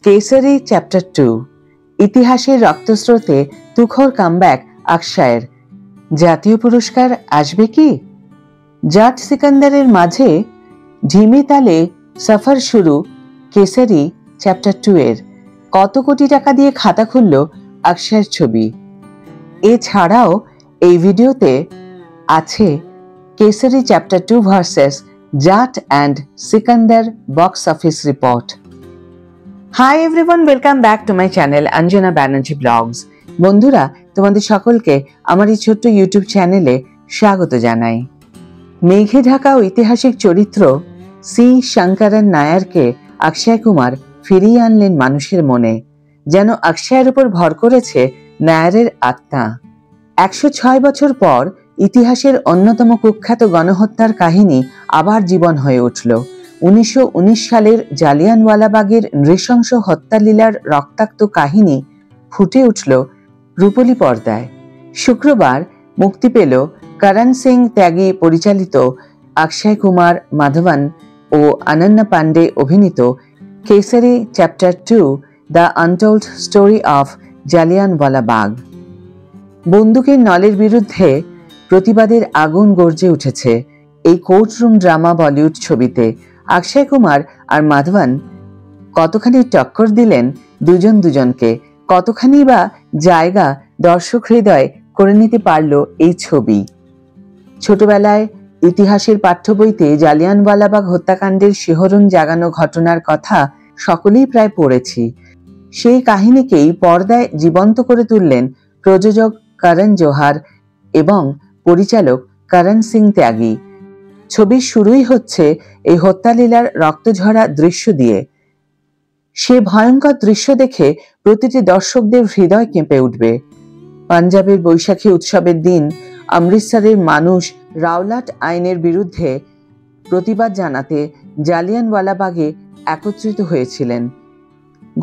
Kesari chapter 2। ইতিহাসের রক্তস্রোতে তুখোর comeback অক্ষয়ের। জাতীয় পুরস্কার আসবে কি? জাট সিকান্দারের মাঝে ঝিমি তালে সফর শুরু কেসরি চ্যাপ্টার 2 এর। কত কোটি টাকা দিয়ে খাতা খুলল অক্ষয়ের ছবি। এছাড়াও এই ভিডিওতে আছে Kesari chapter 2 versus Jaat and Sikandar box office report. Hi everyone, welcome back to my channel Anjana Banerjee vlogs. বন্ধুরা, তোমাদের সকলকে আমার এই ছোট্ট ইউটিউব চ্যানেলে স্বাগত জানাই। মেঘে ঢাকা ঐতিহাসিক চরিত্র সি শঙ্করন নায়ারকে অক্ষয় কুমার ফিরিয়ে আনলেন মানুষের মনে। যেন অক্ষয়ের উপর ভর করেছে নায়ারের আত্মা। 106 বছর পর ইতিহাসের অন্যতম কুখ্যাত গণহত্যার কাহিনী আবার জীবন হয়ে উঠল। 1919 সালের জালিয়ানওয়ালাবাগের নৃশংস হত্যালীলার রক্তাক্ত কাহিনী ফুটে উঠল রূপলী পর্দায়। শুক্রবার মুক্তি পেল করণ সিং ত্যাগী পরিচালিত, অক্ষয় কুমার, মাধবন ও অনন্যা পান্ডে অভিনীত Kesari chapter 2 the untold story of Jallianwala Bagh. বন্দুকের নলের বিরুদ্ধে প্রতিবাদের আগুন গর্জে উঠেছে এই কোর্টরুম ড্রামা বলিউড ছবিতে। অক্ষয় কুমার আর মাধবন কতখানি টক্কর দিলেন দুজন দুজনকে, কতখানি বা জায়গা দর্শক হৃদয় করে নিতে পারল এই ছবি। ছোটবেলায় ইতিহাসের পাঠ্য বইতে জালিয়ানওয়ালাবাগ হত্যাকাণ্ডের শিহরণ জাগানো ঘটনার কথা সকলেই প্রায় পড়েছি। সেই কাহিনীকেই পর্দায় জীবন্ত করে তুললেন প্রযোজক করণ জোহার এবং পরিচালক করণ সিং ত্যাগী। ছবির শুরুই হচ্ছে এই হত্যালীলার রক্তঝরা দৃশ্য দিয়ে। সে ভয়ঙ্কর দৃশ্য দেখে প্রতিটি দর্শকদের হৃদয় কেঁপে উঠবে। পাঞ্জাবের বৈশাখী উৎসবের দিন অমৃতসরের মানুষ রাওলাট আইনের বিরুদ্ধে প্রতিবাদ জানাতে জালিয়ানওয়ালাবাগে একত্রিত হয়েছিলেন।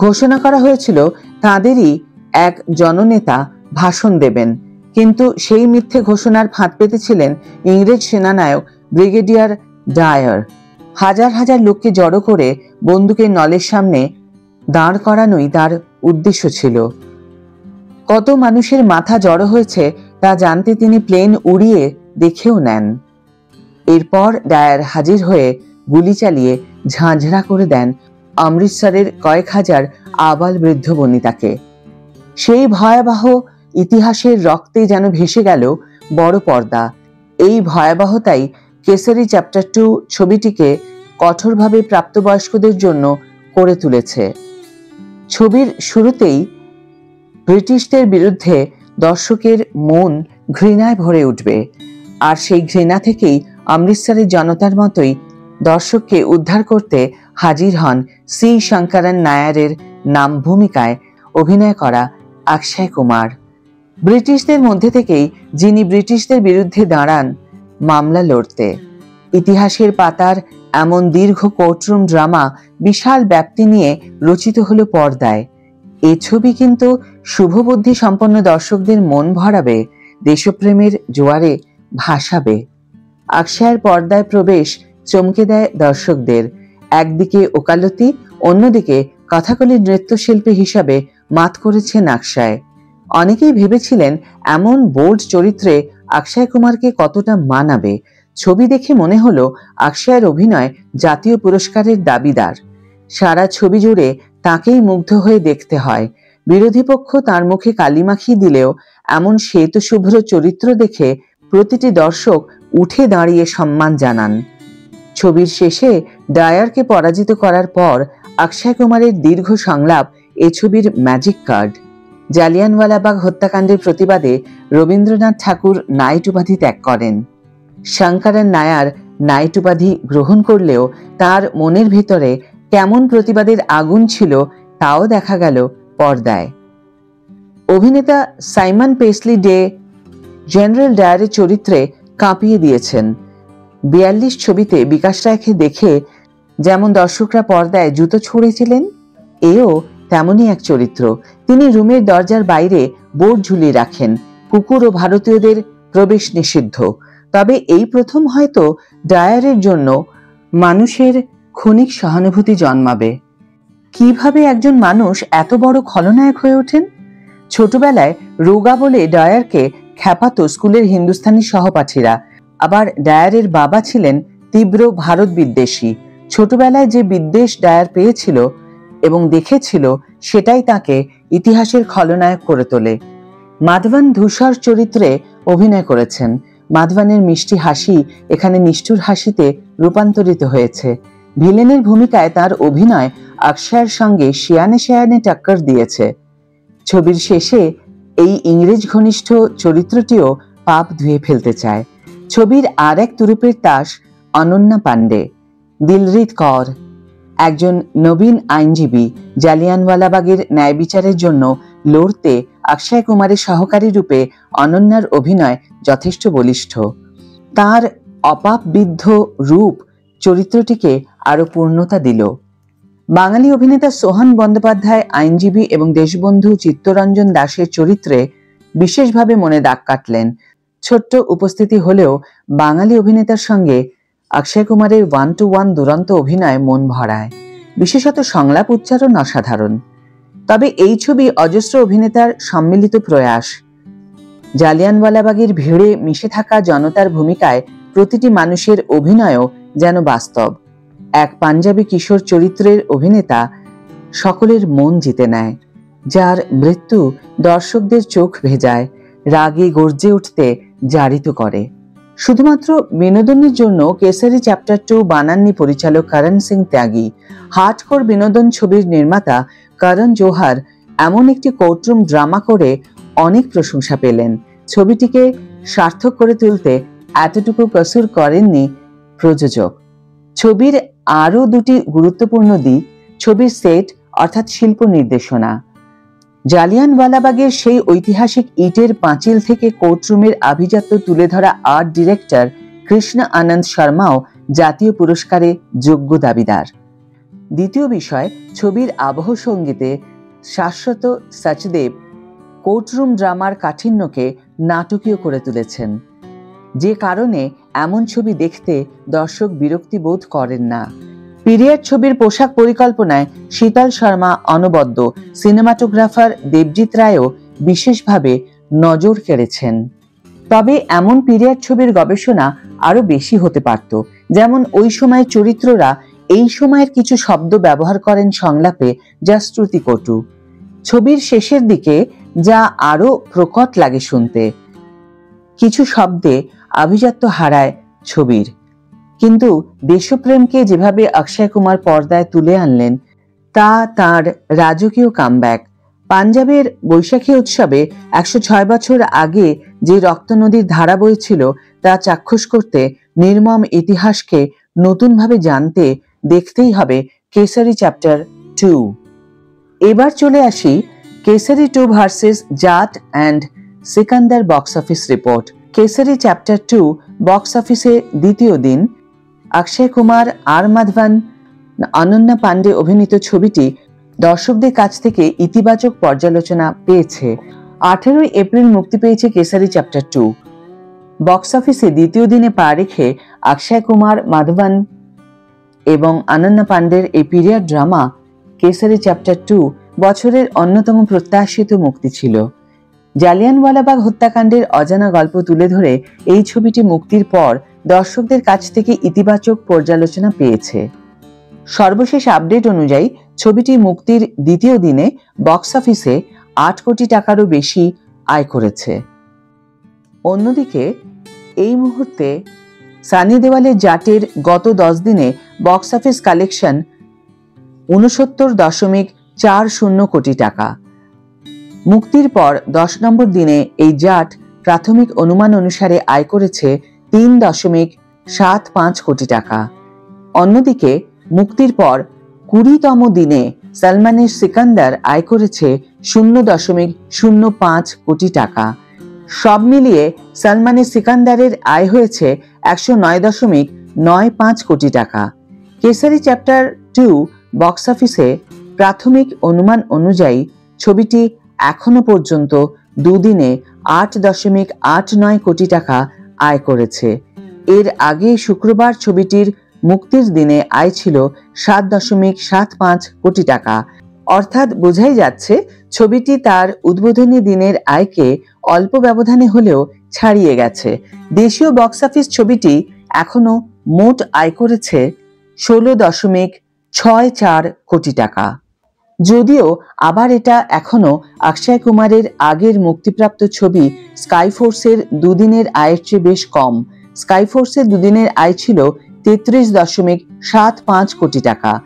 ঘোষণা করা হয়েছিল তাঁদেরই এক জননেতা ভাষণ দেবেন, কিন্তু সেই মিথ্যে ঘোষণার ফাঁদ পেতেছিলেন ইংরেজ সেনানায়ক ব্রিগেডিয়ার ডায়ার। হাজার হাজার লোককে জড়ো করে বন্দুকের নলের সামনে দাঁড় করানোই তার উদ্দেশ্য ছিল। কত মানুষের মাথা জড়ো হয়েছে তা জানতে তিনি প্লেন উড়িয়ে দেখেও নেন। এরপর ডায়ার হাজির হয়ে গুলি চালিয়ে ঝাঁঝরা করে দেন অমৃতসরের কয়েক হাজার আবাল বৃদ্ধ বনিতাকে। সেই ভয়াবহ ইতিহাসের রক্তে যেন ভেসে গেল বড় পর্দা। এই ভয়াবহতাই কেসরি চ্যাপ্টার 2 ছবিটিকে কঠোরভাবে প্রাপ্তবয়স্কদের জন্য করে তুলেছে। ছবির শুরুতেই ব্রিটিশদের বিরুদ্ধে দর্শকের মন ঘৃণায় ভরে উঠবে, আর সেই ঘৃণা থেকেই অমৃতসরের জনতার মতোই দর্শককে উদ্ধার করতে হাজির হন সি শঙ্করন নায়ারের নাম ভূমিকায় অভিনয় করা অক্ষয় কুমার। ব্রিটিশদের মধ্যে থেকেই যিনি ব্রিটিশদের বিরুদ্ধে দাঁড়ান মামলা লড়তে। ইতিহাসের পাতার এমন দীর্ঘ কোর্টরুম ড্রামা বিশাল ব্যাপ্তি নিয়ে রচিত হলো পর্দায়। এই ছবি কিন্তু শুভবুদ্ধি সম্পন্ন দর্শকদের মন ভরাবে, দেশপ্রেমের জোয়ারে ভাসাবে। অক্ষয়ের পর্দায় প্রবেশ চমকে দেয় দর্শকদের। একদিকে ওকালতি, অন্যদিকে কথাকলি নৃত্যশিল্পী হিসাবে মাত করেছেন অক্ষয়। অনেকেই ভেবেছিলেন এমন বোল্ড চরিত্রে অক্ষয় কুমারকে কতটা মানাবে। ছবি দেখে মনে হলো অক্ষয়ের অভিনয় জাতীয় পুরস্কারের দাবিদার। সারা ছবি জুড়ে তাকেই মুগ্ধ হয়ে দেখতে হয়। বিরোধী পক্ষ তার মুখে কালি মাখিয়ে দিলেও এমন শ্বেতশুভ্র চরিত্র দেখে প্রতিটি দর্শক উঠে দাঁড়িয়ে সম্মান জানান। ছবির শেষে ডায়ারকে পরাজিত করার পর অক্ষয় কুমারের দীর্ঘ সংলাপ এ ছবির ম্যাজিক কার্ড। জালিয়ানওয়ালাবাগ হত্যাকাণ্ডের প্রতিবাদে রবীন্দ্রনাথ ঠাকুর নাইট উপাধি ত্যাগ করেন। শঙ্করন নায়ার নাইট উপাধি গ্রহণ করলেও তার মনের ভিতরে কেমন প্রতিবাদের আগুন ছিল তাও দেখা গেল পর্দায়। অভিনেতা সাইমন পেসলি ডে জেনারেল ডায়ারের চরিত্রে কাঁপিয়ে দিয়েছেন। 42 ছবিতে বিকাশ রায়কে দেখে যেমন দর্শকরা পর্দায় জুতো ছুঁড়েছিলেন, এও তেমনই এক চরিত্র। তিনি রুমের দরজার বাইরে বোর্ড ঝুলিয়ে রাখেন, কুকুর ও ভারতীয়দের প্রবেশ নিষিদ্ধ। তবে এই প্রথম হয়তো ডায়ারের জন্য মানুষের ক্ষণিক সহানুভূতি জন্মাবে। কিভাবে একজন মানুষ এত বড় খলনায়ক হয়ে ওঠেন? ছোটবেলায় রোগা বলে ডায়ারকে খ্যাপাতো স্কুলের হিন্দুস্তানি সহপাঠীরা। আবার ডায়ারের বাবা ছিলেন তীব্র ভারত বিদ্বেষী। ছোটবেলায় যে বিদ্বেষ ডায়ার পেয়েছিল এবং দেখেছিল, সেটাই তাকে ইতিহাসের খলনায়ক করে তোলে। মাধবন ধূসর চরিত্রে অভিনয় করেছেন। মাধবনের মিষ্টি হাসি এখানে নিষ্ঠুর হাসিতে রূপান্তরিত হয়েছে। ভিলেনের ভূমিকায় তার অভিনয় অক্ষয়ের সঙ্গে শিয়ানে শিয়ানে টক্কর দিয়েছে। ছবির শেষে এই ইংরেজ ঘনিষ্ঠ চরিত্রটিও পাপ ধুয়ে ফেলতে চায়। ছবির আর এক তুরুপের তাস অনন্যা পান্ডে। দিলরিত কৌর একজন নবীন আইনজীবী। জালিয়ানওয়ালাবাগের ন্যায় বিচারের জন্য লড়তে অক্ষয় কুমারের সহকারী রূপে অনন্যার অভিনয় যথেষ্ট বলিষ্ঠ। তার অপাপবিদ্ধ রূপ চরিত্রটিকে আরো পূর্ণতা দিল। বাঙালি অভিনেতা সোহন বন্দ্যোপাধ্যায় আইনজীবী এবং দেশবন্ধু চিত্তরঞ্জন দাসের চরিত্রে বিশেষভাবে মনে দাগ কাটলেন। ছোট্ট উপস্থিতি হলেও বাঙালি অভিনেতার সঙ্গে অক্ষয় কুমারের 1-to-1 দুরন্ত অভিনয় মন ভরায়। বিশেষত সংলাপ উচ্চারণ অসাধারণ। তবে এই ছবি অজস্র অভিনেতার সম্মিলিত প্রয়াস। জালিয়ানওয়ালাবাগের ভিড়ে মিশে থাকা জনতার ভূমিকায় প্রতিটি মানুষের অভিনয়ও যেন বাস্তব। এক পাঞ্জাবি কিশোর চরিত্রের অভিনেতা সকলের মন জিতে নেয়, যার মৃত্যু দর্শকদের চোখ ভেজায়, রাগে গর্জে উঠতে জারিত করে। শুধুমাত্র বিনোদনের জন্য কেসারি চ্যাপ্টার 2 বানাননি পরিচালক করণ সিং ত্যাগী। হার্ডকোর বিনোদন ছবির নির্মাতা করণ জোহর এমন একটি কোর্টরুম ড্রামা করে অনেক প্রশংসা পেলেন। ছবিটিকে সার্থক করে তুলতে এতটুকু কসুর করেননি প্রযোজক। ছবির আরো দুটি গুরুত্বপূর্ণ দিক ছবির সেট অর্থাৎ শিল্প নির্দেশনা। জালিয়ানওয়ালাবাগের সেই ঐতিহাসিক ইটের পাঁচিল থেকে কোর্টরুমের আভিজাত্য তুলে ধরা আর্ট ডিরেক্টর কৃষ্ণ আনন্দ শর্মাও জাতীয় পুরস্কারে যোগ্য দাবিদার। দ্বিতীয় বিষয়, ছবির আবহ সঙ্গীতে শাশ্বত সচদেব কোর্টরুম ড্রামার কাঠিন্যকে নাটকীয় করে তুলেছেন, যে কারণে এমন ছবি দেখতে দর্শক বিরক্তি বোধ করেন না। পিরিয়ড ছবির পোশাক পরিকল্পনায় শীতল শর্মা অনবদ্য। সিনেমাটোগ্রাফার দেবজিৎ রায়ও বিশেষভাবে নজর কেড়েছেন। তবে এমন পিরিয়ড ছবির গবেষণা আরো বেশি হতে পারত। যেমন ওই সময়ের চরিত্ররা এই সময়ের কিছু শব্দ ব্যবহার করেন সংলাপে, যা শ্রুতিকটু। ছবির শেষের দিকে যা আরো প্রকট লাগে শুনতে। কিছু শব্দে আভিজাত্য হারায় ছবির। কিন্তু দেশপ্রেমকে যেভাবে অক্ষয় কুমার পর্দায় তুলে আনলেন, তা তার রাজকীয় কামব্যাক। পাঞ্জাবের বৈশাখী উৎসবে 106 বছর আগে যে রক্ত নদীর ধারা বইছিল, তা চাক্ষুষ করতে নির্মম ইতিহাসকে নতুনভাবে জানতে দেখতেই হবে কেসারি চ্যাপ্টার 2। এবার চলে আসি Kesari 2 versus Jaat and Sikandar box office report. Kesari chapter 2 box অফিসে দ্বিতীয় দিন। অক্ষয় কুমার, আর মাধবন, অনন্যা পান্ডে অভিনীত ছবিটি দর্শকদের কাছ থেকে ইতিবাচক পর্যালোচনা পেয়েছে। 18 এপ্রিল মুক্তি পেয়েছে কেসারি চ্যাপ্টার 2। বক্স অফিসে দ্বিতীয় দিনে পা রেখে অক্ষয় কুমার, মাধবন এবং অনন্যা পান্ডের এই পিরিয়ড ড্রামা কেসারি চ্যাপ্টার 2 বছরের অন্যতম প্রত্যাশিত মুক্তি ছিল। জালিয়ানওয়ালাবাগ হত্যাকাণ্ডের অজানা গল্প তুলে ধরে এই ছবিটি মুক্তির পর দর্শকদের কাছ থেকে ইতিবাচক পর্যালোচনা পেয়েছে। সর্বশেষ আপডেট অনুযায়ী ছবিটি মুক্তির দ্বিতীয় দিনে বক্স অফিসে 8 কোটি টাকারও বেশি আয় করেছে। অন্যদিকে এই মুহূর্তে সানি দেওয়ালের জাটের গত 10 দিনে বক্স অফিস কালেকশন 69.40 কোটি টাকা। মুক্তির পর 10 নম্বর দিনে এই জাট প্রাথমিক অনুমান অনুসারে আয় করেছে 3.75 কোটি টাকা। অন্যদিকে মুক্তির পর 20তম দিনে সালমানের সিকান্দার আয় করেছে 0.05 কোটি টাকা। সব মিলিয়ে সালমানের সিকান্দারের আয় হয়েছে 109.95 কোটি টাকা। কেসারি চ্যাপ্টার 2 বক্স অফিসে প্রাথমিক অনুমান অনুযায়ী ছবিটি এখনো পর্যন্ত দুদিনে 8.89 কোটি টাকা আয় করেছে। এর আগে শুক্রবার ছবিটির মুক্তির দিনে আয় ছিল 7.75 কোটি টাকা। অর্থাৎ বোঝাই যাচ্ছে ছবিটি তার উদ্বোধনী দিনের আয়কে অল্প ব্যবধানে হলেও ছাড়িয়ে গেছে। দেশীয় বক্স অফিস ছবিটি এখনো মোট আয় করেছে 16.64 কোটি টাকা। যদিও আবার এটা এখনো অক্ষয় কুমারের আগের মুক্তিপ্রাপ্ত ছবি স্কাইফোর্সের দুদিনের আয়ের চেয়ে বেশ কম। স্কাইফোর্সের দুদিনের আয় ছিল 33.75 কোটি টাকা।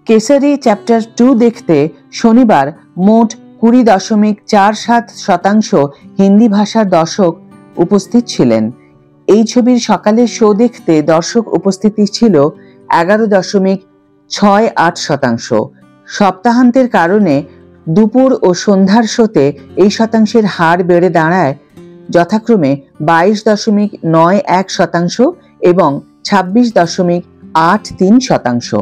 কেসারি চ্যাপ্টার 2 দেখতে শনিবার মোট 20.47% হিন্দি ভাষার দর্শক উপস্থিত ছিলেন। এই ছবির সকালের শো দেখতে দর্শক উপস্থিতি ছিল 11.68%। সপ্তাহান্তের কারণে দুপুর ও সন্ধ্যার শোতে এই শতাংশের হার বেড়ে দাঁড়ায় যথাক্রমে 22.91% এবং 26.83%।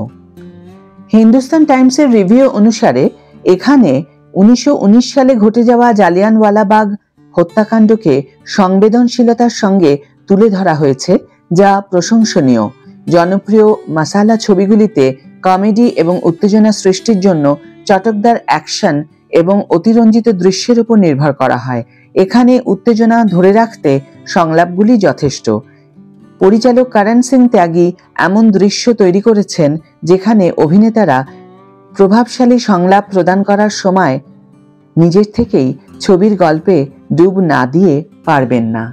হিন্দুস্তান টাইমসের রিভিউ অনুসারে এখানে 1919 সালে ঘটে যাওয়া জালিয়ানওয়ালাবাগ হত্যাকাণ্ডকে সংবেদনশীলতার সঙ্গে তুলে ধরা হয়েছে, যা প্রশংসনীয়। জনপ্রিয় মাসালা ছবিগুলিতে কমেডি এবং উত্তেজনা সৃষ্টির জন্য চটকদার অ্যাকশন এবং অতিরঞ্জিত দৃশ্যের উপর নির্ভর করা হয়। এখানে উত্তেজনা ধরে রাখতে সংলাপগুলি যথেষ্ট। পরিচালক করণ সিং ত্যাগী এমন দৃশ্য তৈরি করেছেন যেখানে অভিনেতারা প্রভাবশালী সংলাপ প্রদান করার সময় নিজের থেকেই ছবির গল্পে ডুব না দিয়ে পারবেন না।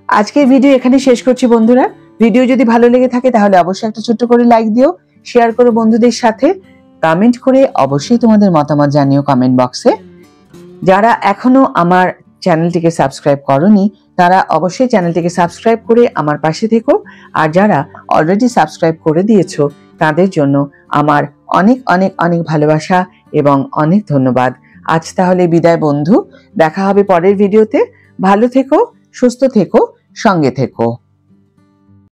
আজকের ভিডিও এখানে শেষ করছি বন্ধুরা। ভিডিও যদি ভালো লেগে থাকে তাহলে অবশ্যই একটা ছোট্ট করে লাইক দিও, শেয়ার করো বন্ধুদের সাথে, কমেন্ট করে অবশ্যই তোমাদের মতামত জানিও কমেন্ট বক্সে। যারা এখনো আমার চ্যানেলটিকে সাবস্ক্রাইব করোনি তারা অবশ্যই চ্যানেলটিকে সাবস্ক্রাইব করে আমার পাশে থেকো, আর যারা অলরেডি সাবস্ক্রাইব করে দিয়েছো তাদের জন্য আমার অনেক অনেক অনেক ভালোবাসা এবং অনেক ধন্যবাদ। আজ তাহলে বিদায় বন্ধু, দেখা হবে পরের ভিডিওতে। ভালো থেকো, সুস্থ থেকো, সঙ্গে থেকো।